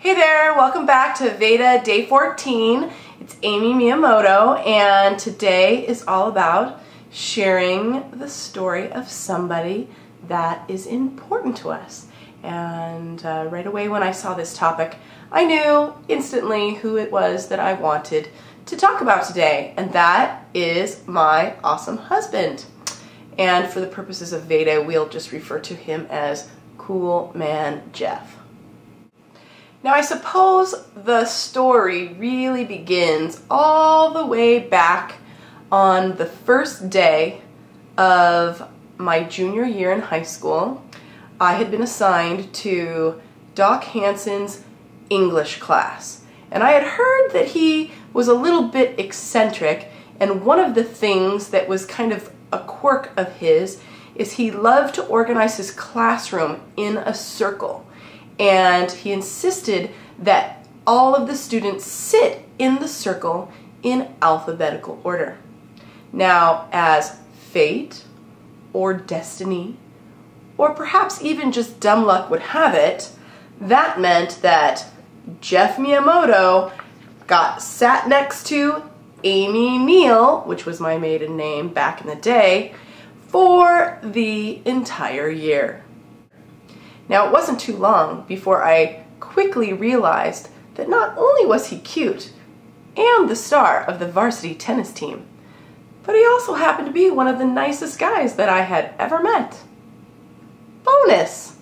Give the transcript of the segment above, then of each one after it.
Hey there, welcome back to VEDA Day 14. It's Amy Miyamoto, and today is all about sharing the story of somebody that is important to us. And right away when I saw this topic, I knew instantly who it was that I wanted to talk about today, and that is my awesome husband. And for the purposes of VEDA, we'll just refer to him as Cool Man Jeff. Now, I suppose the story really begins all the way back on the first day of my junior year in high school. I had been assigned to Doc Hanson's English class, and I had heard that he was a little bit eccentric, and one of the things that was kind of a quirk of his is he loved to organize his classroom in a circle. And he insisted that all of the students sit in the circle in alphabetical order. Now, as fate or destiny, or perhaps even just dumb luck would have it, that meant that Jeff Miyamoto got sat next to Amy Neal, which was my maiden name back in the day, for the entire year. Now, it wasn't too long before I quickly realized that not only was he cute and the star of the varsity tennis team, but he also happened to be one of the nicest guys that I had ever met. Bonus!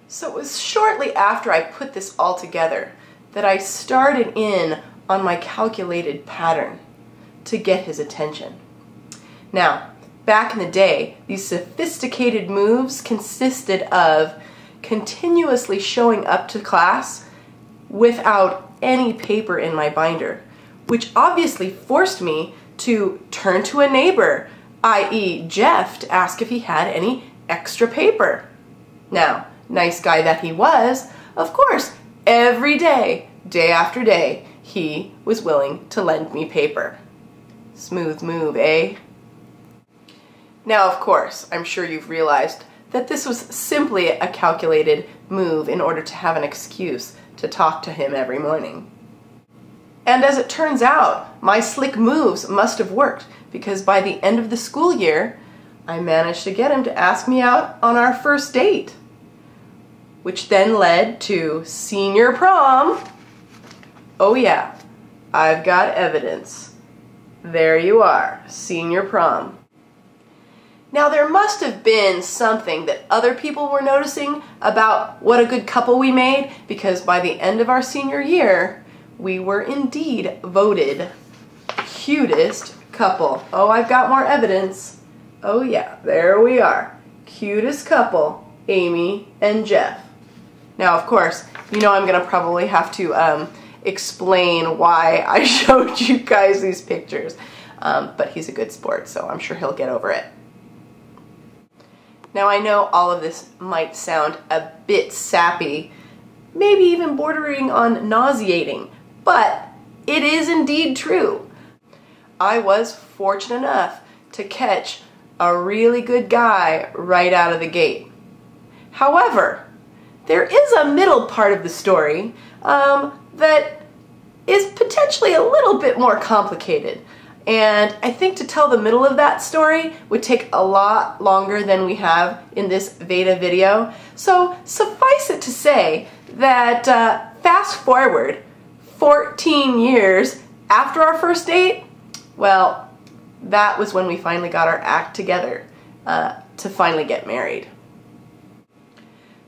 So it was shortly after I put this all together that I started in on my calculated pattern to get his attention. Now, back in the day, these sophisticated moves consisted of continuously showing up to class without any paper in my binder, which obviously forced me to turn to a neighbor, i.e. Jeff, to ask if he had any extra paper. Now, nice guy that he was, of course, every day, day after day, he was willing to lend me paper. Smooth move, eh? Now, of course, I'm sure you've realized that this was simply a calculated move in order to have an excuse to talk to him every morning. And as it turns out, my slick moves must have worked, because by the end of the school year, I managed to get him to ask me out on our first date, which then led to senior prom. Oh yeah, I've got evidence. There you are, senior prom. Now, there must have been something that other people were noticing about what a good couple we made, because by the end of our senior year, we were indeed voted cutest couple. Oh, I've got more evidence. Oh yeah, there we are. Cutest couple, Amy and Jeff. Now, of course, you know I'm going to probably have to explain why I showed you guys these pictures. But he's a good sport, so I'm sure he'll get over it. Now, I know all of this might sound a bit sappy, maybe even bordering on nauseating, but it is indeed true. I was fortunate enough to catch a really good guy right out of the gate. However, there is a middle part of the story that is potentially a little bit more complicated. And I think to tell the middle of that story would take a lot longer than we have in this VEDA video. So suffice it to say that fast forward 14 years after our first date, well, that was when we finally got our act together to finally get married.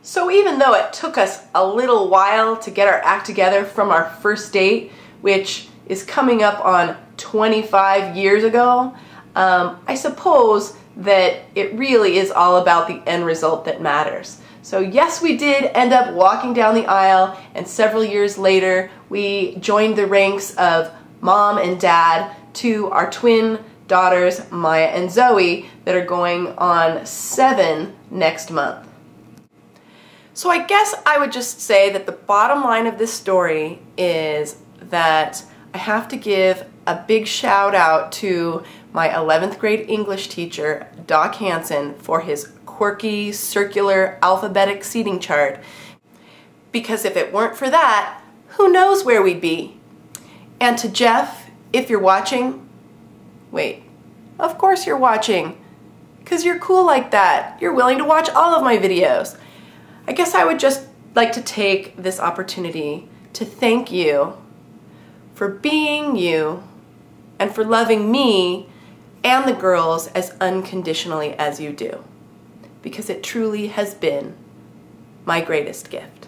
So even though it took us a little while to get our act together from our first date, which is coming up on 25 years ago, I suppose that it really is all about the end result that matters. So yes, we did end up walking down the aisle, and several years later we joined the ranks of mom and dad to our twin daughters, Maya and Zoe, that are going on 7 next month. So I guess I would just say that the bottom line of this story is that I have to give a big shout out to my 11th grade English teacher, Doc Hanson, for his quirky circular alphabetic seating chart. because if it weren't for that, who knows where we'd be. And to Jeff, if you're watching, wait, of course you're watching, because you're cool like that. You're willing to watch all of my videos. I guess I would just like to take this opportunity to thank you for being you and for loving me and the girls as unconditionally as you do, because it truly has been my greatest gift.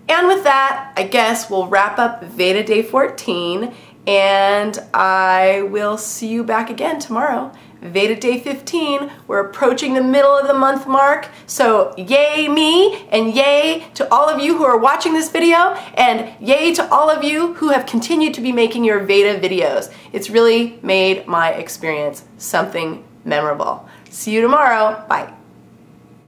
And with that, I guess we'll wrap up VEDA Day 14, and I will see you back again tomorrow. VEDA Day 15, we're approaching the middle of the month mark, so yay me, and yay to all of you who are watching this video, and yay to all of you who have continued to be making your VEDA videos. It's really made my experience something memorable. See you tomorrow. Bye.